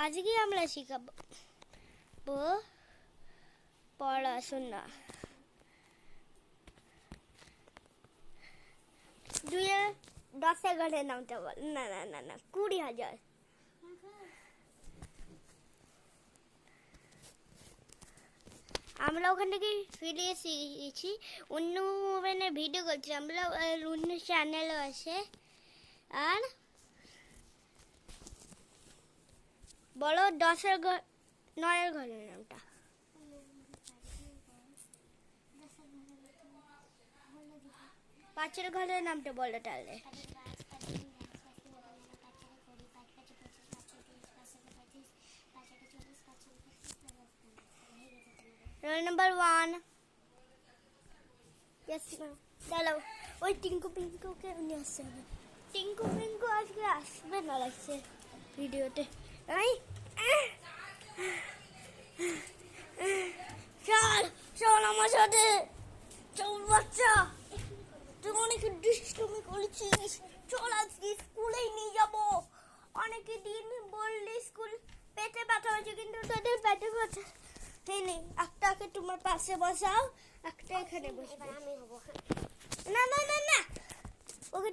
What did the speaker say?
আজকে আমরা শিখাবো পড়াশোনা। 10,000 নামটা বল। না না না না 20,000। আমরা ওখান থেকে ফিরে এসেছি, অন্য মোবাইলে ভিডিও করছি আমরা, অন্য চ্যানেলও আছে। আর বলো 9 ঘরের নামটা। 5 ঘরের নামটা বলো তাহলে। Roll number 1। চলো ওই টিঙ্কু পিঙ্কুকে নিয়ে আসতে হবে। টিঙ্কু পিঙ্কু আজকে আসবে না লাগছে ভিডিওতে। চল চল আমার সাথে, চল বাচ্চা, তুই অনেক দুষ্টুমি করেছিস, চল আজকে স্কুলেই নিয়ে যাবো। অনেকে দিন বললি স্কুল পেটে ব্যথা হয়েছে, কিন্তু তোদের পেটে ব্যথা হয়নি। একটাকে তোমার পাশে বসাও, একটা এখানে বসবে। আমি হবো। না না না না, ওকে